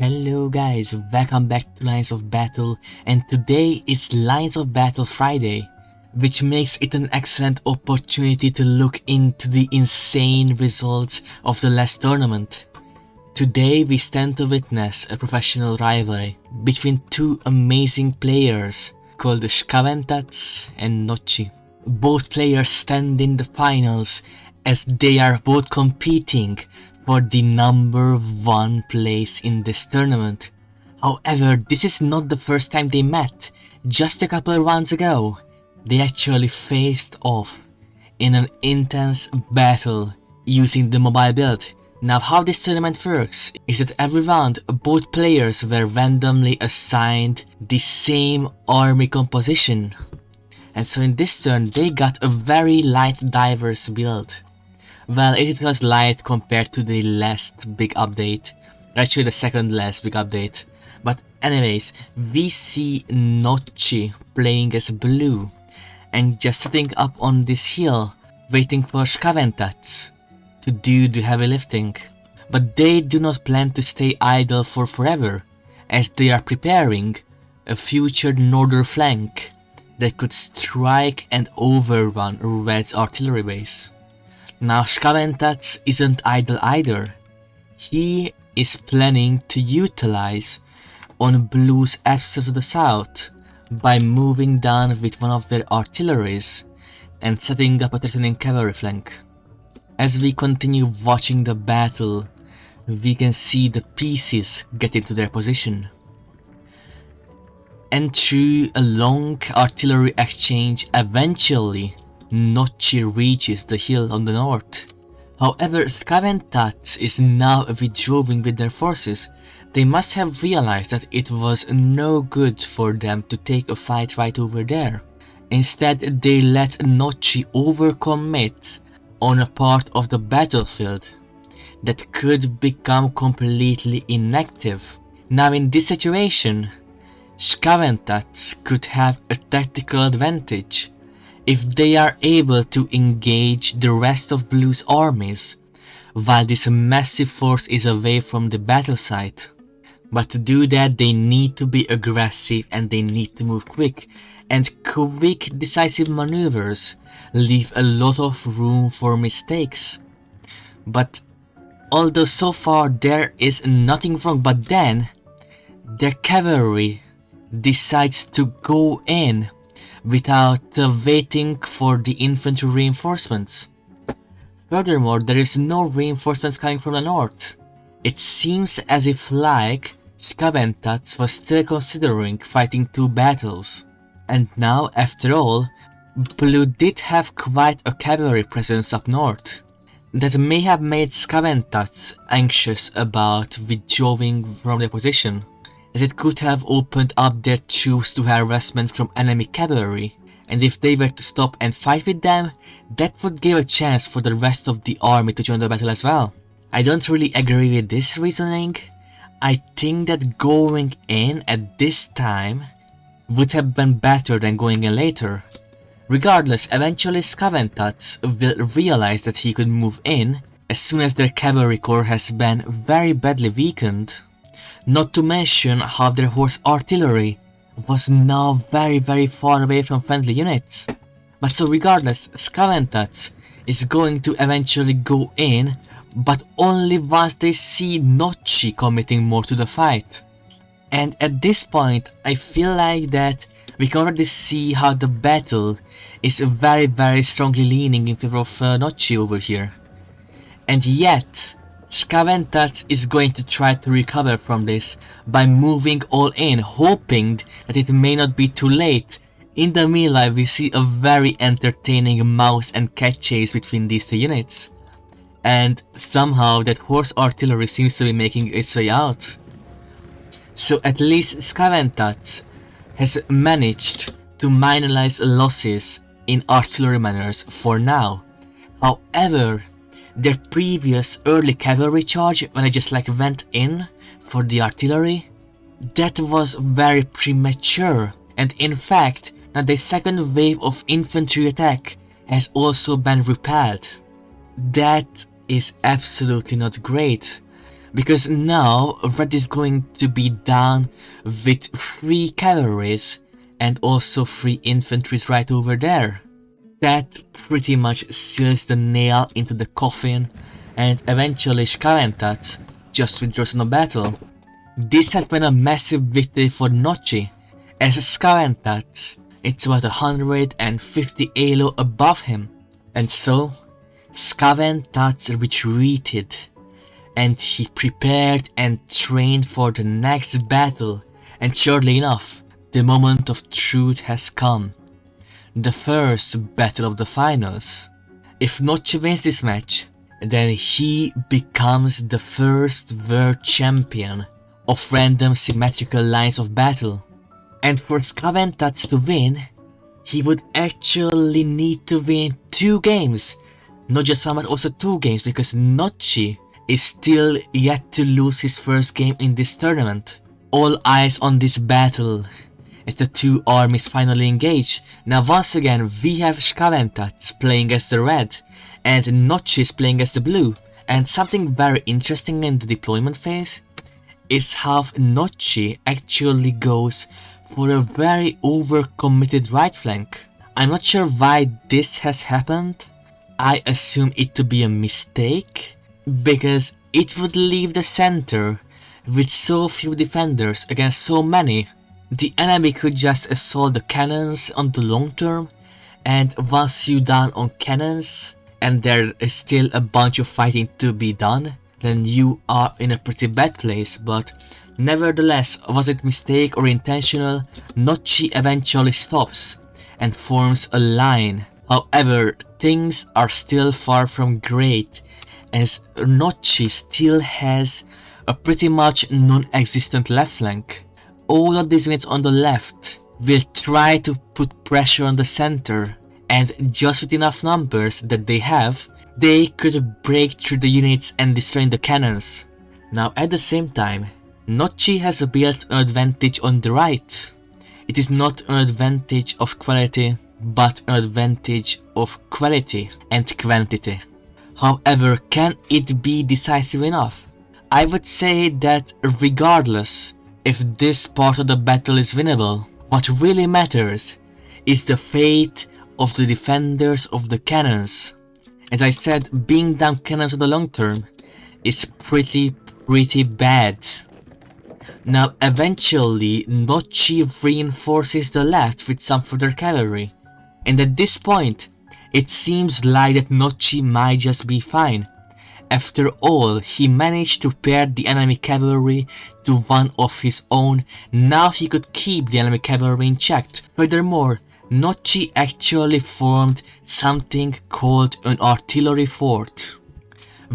Hello guys, welcome back to Lines of Battle, and today is Lines of Battle Friday, which makes it an excellent opportunity to look into the insane results of the last tournament. Today we stand to witness a professional rivalry between two amazing players called Skaventats and Nocchi. Both players stand in the finals as they are both competing for the number 1 place in this tournament. However, this is not the first time they met. Just a couple of rounds ago, they actually faced off in an intense battle using the mobile build. Now how this tournament works is that every round both players were randomly assigned the same army composition. And so in this turn they got a very light diverse build. Well, it was light compared to the last big update, actually the second last big update. But anyways, we see Nocchi playing as blue and just sitting up on this hill waiting for Skaventats to do the heavy lifting. But they do not plan to stay idle for forever, as they are preparing a future northern flank that could strike and overrun Red's artillery base. Now Skaventats isn't idle either. He is planning to utilize on Blue's absence to the south by moving down with one of their artilleries and setting up a threatening cavalry flank. As we continue watching the battle, we can see the pieces get into their position. And through a long artillery exchange, eventually Nocchi reaches the hill on the north. However, Skaventats is now withdrawing with their forces. They must have realized that it was no good for them to take a fight right over there. Instead, they let Nocchi overcommit on a part of the battlefield that could become completely inactive. Now in this situation, Skaventats could have a tactical advantage if they are able to engage the rest of Blue's armies while this massive force is away from the battle site. But to do that they need to be aggressive and they need to move quick, and quick decisive maneuvers leave a lot of room for mistakes. But although so far there is nothing wrong, but then their cavalry decides to go in without waiting for the infantry reinforcements. Furthermore, there is no reinforcements coming from the north. It seems as if Skaventats was still considering fighting 2 battles. And now, after all, Blue did have quite a cavalry presence up north that may have made Skaventats anxious about withdrawing from their position, as it could have opened up their troops to harassment from enemy cavalry, and if they were to stop and fight with them, that would give a chance for the rest of the army to join the battle as well. I don't really agree with this reasoning. I think that going in at this time would have been better than going in later. Regardless, eventually Skaventats will realize that he could move in as soon as their cavalry corps has been very badly weakened. Not to mention how their horse artillery was now very far away from friendly units. But so regardless, Skaventats is going to eventually go in, but only once they see Nocchi committing more to the fight. And at this point, I feel like that we can already see how the battle is very strongly leaning in favor of Nocchi over here. And yet, Skaventats is going to try to recover from this by moving all in, hoping that it may not be too late. In the meanwhile, we see a very entertaining mouse and cat chase between these 2 units. And somehow that horse artillery seems to be making its way out. So at least Skaventats has managed to minimize losses in artillery manners for now. However, their previous early cavalry charge, when I just went in for the artillery, that was very premature, and in fact now the second wave of infantry attack has also been repelled. That is absolutely not great, because now Red is going to be down with 3 cavalries and also 3 infantries right over there. That pretty much seals the nail into the coffin, and eventually Scaventat just withdraws from the battle. This has been a massive victory for Nocchi, as Scaventat, it's about 150 elo above him, and so Scaventat retreated, and he prepared and trained for the next battle, and surely enough, the moment of truth has come. The first battle of the finals. If Nocchi wins this match, then he becomes the first world champion of random symmetrical lines of battle. And for Scaventat to win, he would actually need to win 2 games. Not just one but also 2 games, because Nocchi is still yet to lose his first game in this tournament. All eyes on this battle as the 2 armies finally engage. Now once again we have Scaventat playing as the red and Nocchi is playing as the blue, and something very interesting in the deployment phase is how Nocchi actually goes for a very overcommitted right flank. I'm not sure why this has happened. I assume it to be a mistake, because it would leave the center with so few defenders against so many. The enemy could just assault the cannons on the long term, and once you down on cannons and there is still a bunch of fighting to be done, then you are in a pretty bad place. But nevertheless, was it mistake or intentional, Nocchi eventually stops and forms a line. However, things are still far from great, as Nocchi still has a pretty much non-existent left flank. All of these units on the left will try to put pressure on the center, and just with enough numbers that they have, they could break through the units and destroy the cannons. Now at the same time, Nocchi has built an advantage on the right. It is not an advantage of quality, but an advantage of quality and quantity. However, can it be decisive enough? I would say that regardless if this part of the battle is winnable, what really matters is the fate of the defenders of the cannons. As I said, being down cannons on the long term is pretty bad. Now eventually Nocchi reinforces the left with some further cavalry, and at this point it seems like that Nocchi might just be fine. After all, he managed to pair the enemy cavalry to one of his own. Now he could keep the enemy cavalry in check. Furthermore, Nocchi actually formed something called an artillery fort.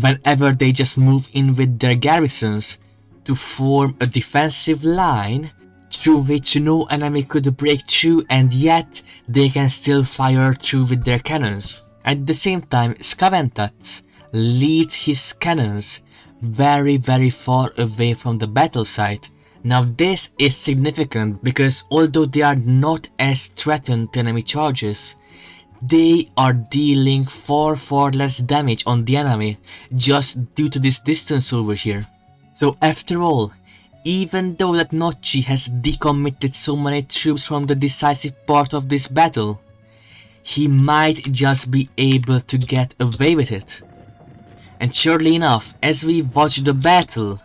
Whenever they just move in with their garrisons to form a defensive line through which no enemy could break through, and yet they can still fire through with their cannons. At the same time, Scaventat leads his cannons very far away from the battle site. Now this is significant because although they are not as threatened to enemy charges, they are dealing far less damage on the enemy just due to this distance over here. So after all, even though that Nocchi has decommitted so many troops from the decisive part of this battle, he might just be able to get away with it. And surely enough, as we watch the battle,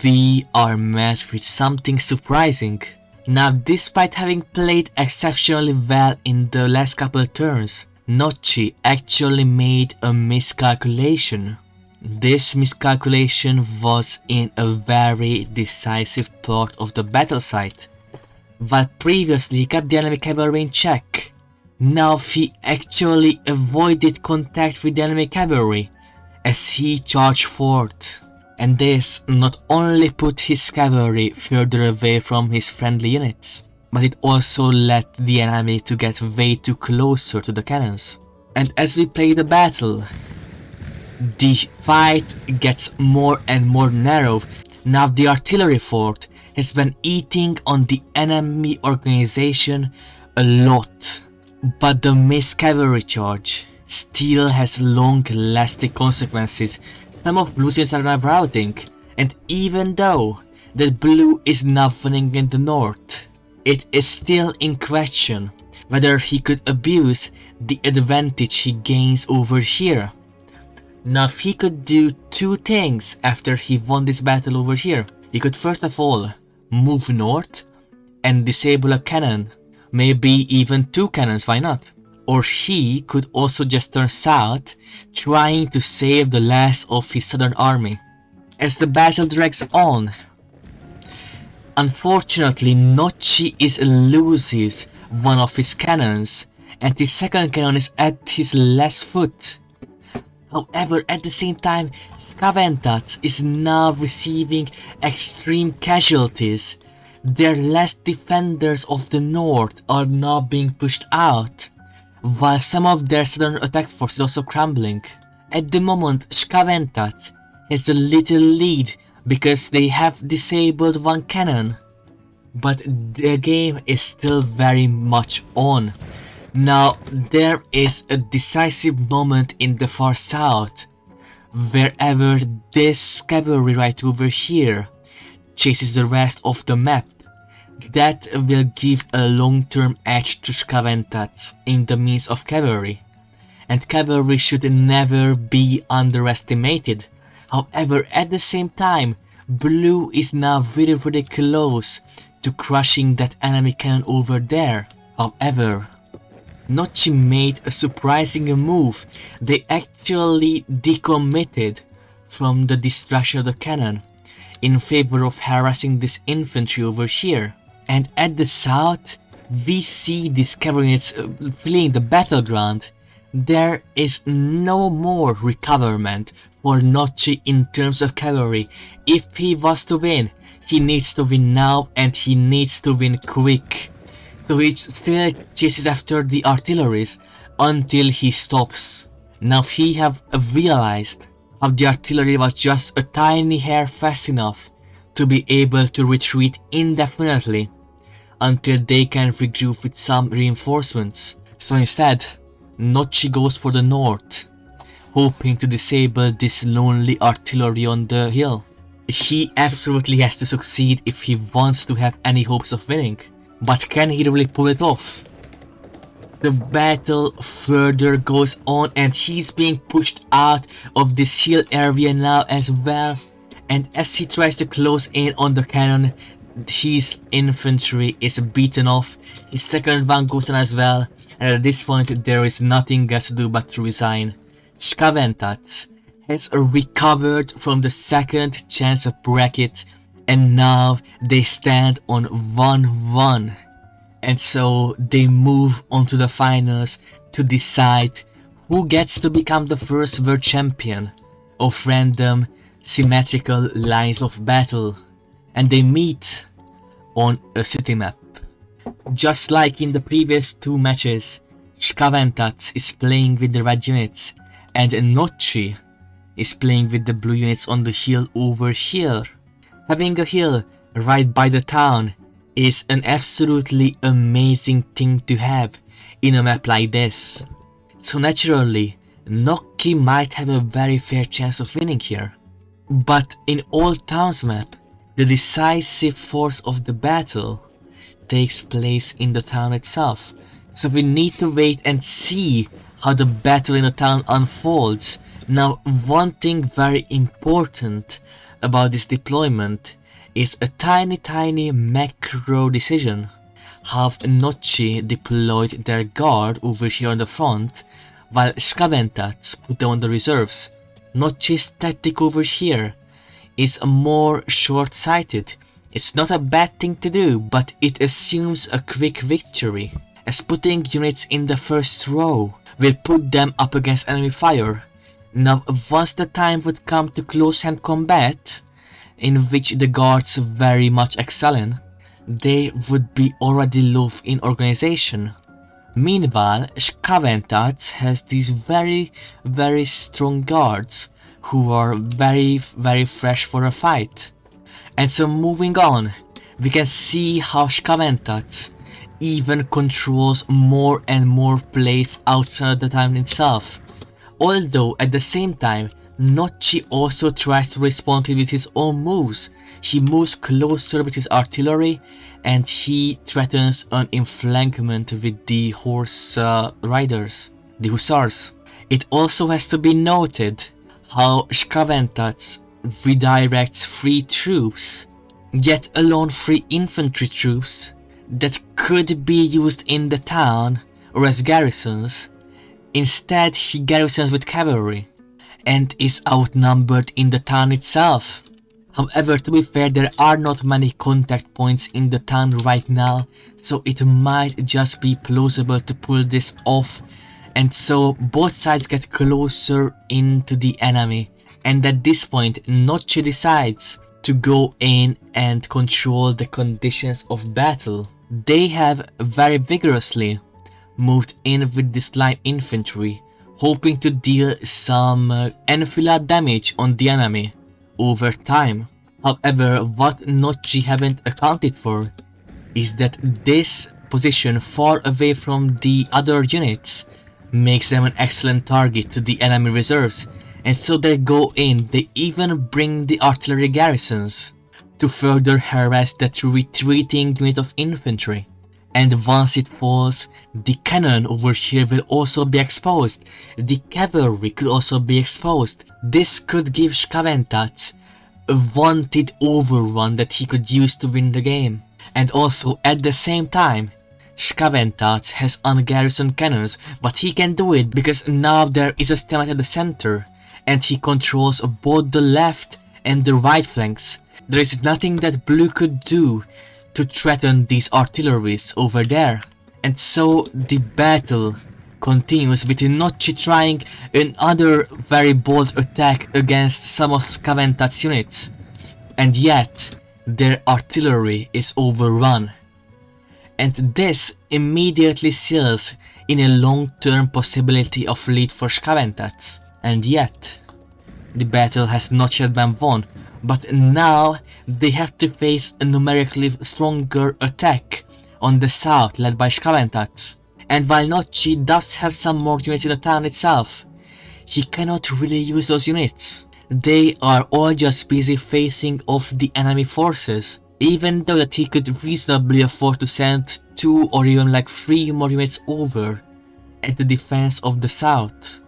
we are met with something surprising. Now, despite having played exceptionally well in the last couple of turns, Nocchi actually made a miscalculation. This miscalculation was in a very decisive part of the battle site. While previously he kept the enemy cavalry in check, now he actually avoided contact with the enemy cavalry as he charged forth, and this not only put his cavalry further away from his friendly units, but it also led the enemy to get way too closer to the cannons. And as we play the battle, the fight gets more and more narrow. Now the artillery fort has been eating on the enemy organization a lot, but the missed cavalry charge still has long-lasting consequences. Some of Blue's units are now routing, And even though that blue is now winning in the north, it is still in question whether he could abuse the advantage he gains over here. Now if he could do two things after he won this battle over here. He could first of all move north and disable a cannon, maybe even two cannons, why not? Or he could also just turn south, trying to save the last of his southern army. As the battle drags on, unfortunately Nocchi loses one of his cannons, and his second cannon is at his last foot. However, at the same time, Scaventat is now receiving extreme casualties. Their last defenders of the north are now being pushed out, while some of their southern attack force is also crumbling. At the moment, Scaventat has a little lead because they have disabled one cannon, but the game is still very much on. Now, there is a decisive moment in the far south, wherever this cavalry right over here chases the rest of the map. That will give a long-term edge to Scaventat in the means of cavalry, and cavalry should never be underestimated. However, at the same time, blue is now really close to crushing that enemy cannon over there. However, Nocchi made a surprising move. They actually decommitted from the destruction of the cannon in favor of harassing this infantry over here. And at the south, we see these cavalry units fleeing the battleground. There is no more recoverment for Nocchi in terms of cavalry. If he was to win, he needs to win now, and he needs to win quick. So he still chases after the artilleries until he stops. Now he have realized how the artillery was just a tiny hair fast enough to be able to retreat indefinitely until they can regroup with some reinforcements. So instead, Nocchi goes for the north, hoping to disable this lonely artillery on the hill. He absolutely has to succeed if he wants to have any hopes of winning. But can he really pull it off? The battle further goes on, and he's being pushed out of this hill area now as well. And as he tries to close in on the cannon, his infantry is beaten off. His second one goes down as well, and at this point there is nothing else to do but to resign. Scaventat has recovered from the second chance bracket, and now they stand on 1-1. And so they move on to the finals to decide who gets to become the first world champion of random symmetrical lines of battle. And they meet on a city map. Just like in the previous two matches, Scaventat is playing with the red units, and Nocchi is playing with the blue units on the hill over here. Having a hill right by the town is an absolutely amazing thing to have in a map like this. So naturally, Nocchi might have a very fair chance of winning here. But in Old Town's map, the decisive force of the battle takes place in the town itself. So we need to wait and see how the battle in the town unfolds. Now, one thing very important about this deployment is a tiny macro decision. Have Nocchi deployed their guard over here on the front, while Scaventat put them on the reserves. Nocchi's tactic over here is more short-sighted. It's not a bad thing to do, but it assumes a quick victory, as putting units in the first row will put them up against enemy fire. Now, once the time would come to close-hand combat, in which the guards very much excel in, they would be already low in organization. Meanwhile, Scaventat has these very strong guards who are very fresh for a fight. And so moving on, we can see how Scaventat even controls more and more plays outside the town itself. Although at the same time, Nocchi also tries to respond to it with his own moves. He moves closer with his artillery and he threatens an enflankment with the horse riders, the hussars. It also has to be noted how Shkaventats redirects free troops, yet alone free infantry troops, that could be used in the town or as garrisons. Instead, he garrisons with cavalry and is outnumbered in the town itself. However, to be fair, there are not many contact points in the town right now, so it might just be plausible to pull this off, and so both sides get closer into the enemy, and at this point Nocchi decides to go in and control the conditions of battle. They have very vigorously moved in with this light infantry, hoping to deal some enfilade damage on the enemy over time. However, what Nocchi haven't accounted for is that this position far away from the other units makes them an excellent target to the enemy reserves, and so they go in. They even bring the artillery garrisons to further harass that retreating unit of infantry. And once it falls, the cannon over here will also be exposed. The cavalry could also be exposed. This could give Shkaventat a wanted overrun that he could use to win the game. And also at the same time, Shkaventat has ungarrisoned cannons, but he can do it because now there is a stalemate at the center and he controls both the left and the right flanks. There is nothing that blue could do to threaten these artilleries over there. And so the battle continues with Nocchi trying another very bold attack against some of Shkaventat's units, and yet their artillery is overrun. And this immediately seals in a long-term possibility of lead for Shkaventats. And yet the battle has not yet been won, but now they have to face a numerically stronger attack on the south led by Shkaventats. And while Nocchi does have some more units in the town itself, he cannot really use those units. They are all just busy facing off the enemy forces, even though that he could reasonably afford to send 2 or even like 3 more units over at the defense of the south.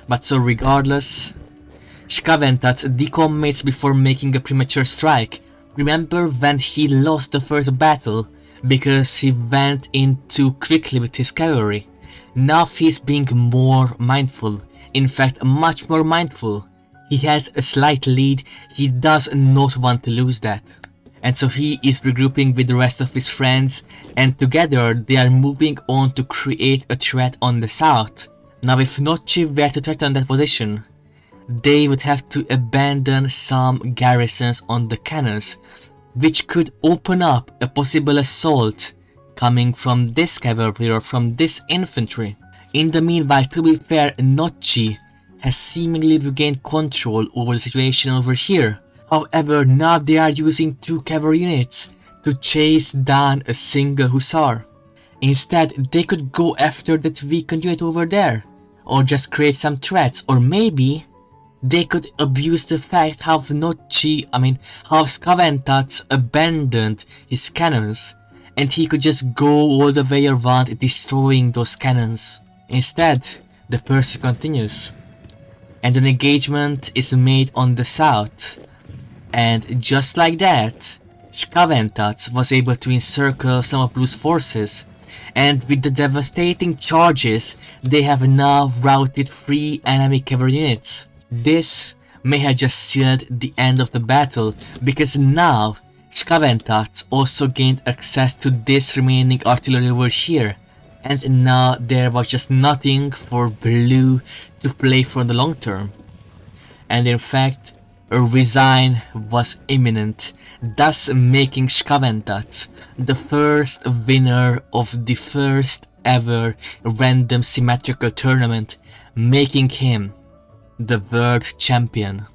But so regardless, Shkaventat decommissions before making a premature strike. Remember when he lost the first battle because he went in too quickly with his cavalry? Now he's being more mindful, in fact much more mindful. He has a slight lead, he does not want to lose that. And so he is regrouping with the rest of his friends, and together they are moving on to create a threat on the south. Now if Nocchi were to threaten that position, they would have to abandon some garrisons on the cannons, which could open up a possible assault coming from this cavalry or from this infantry. In the meanwhile, to be fair, Nocchi has seemingly regained control over the situation over here. However, now they are using 2 cavalry units to chase down a single hussar. Instead, they could go after that weakened unit over there, or just create some threats, or maybe they could abuse the fact how Shkaventat abandoned his cannons, and he could just go all the way around destroying those cannons. Instead, the pursuit continues, and an engagement is made on the south, and just like that, Shkaventat was able to encircle some of Blue's forces, and with the devastating charges, they have now routed 3 enemy cavalry units. This may have just sealed the end of the battle, because now Shkaventat also gained access to this remaining artillery over here, and now there was just nothing for Blue to play for in the long term. And in fact, a resign was imminent, thus making Shkaventat the first winner of the first ever random symmetrical tournament, making him the world champion.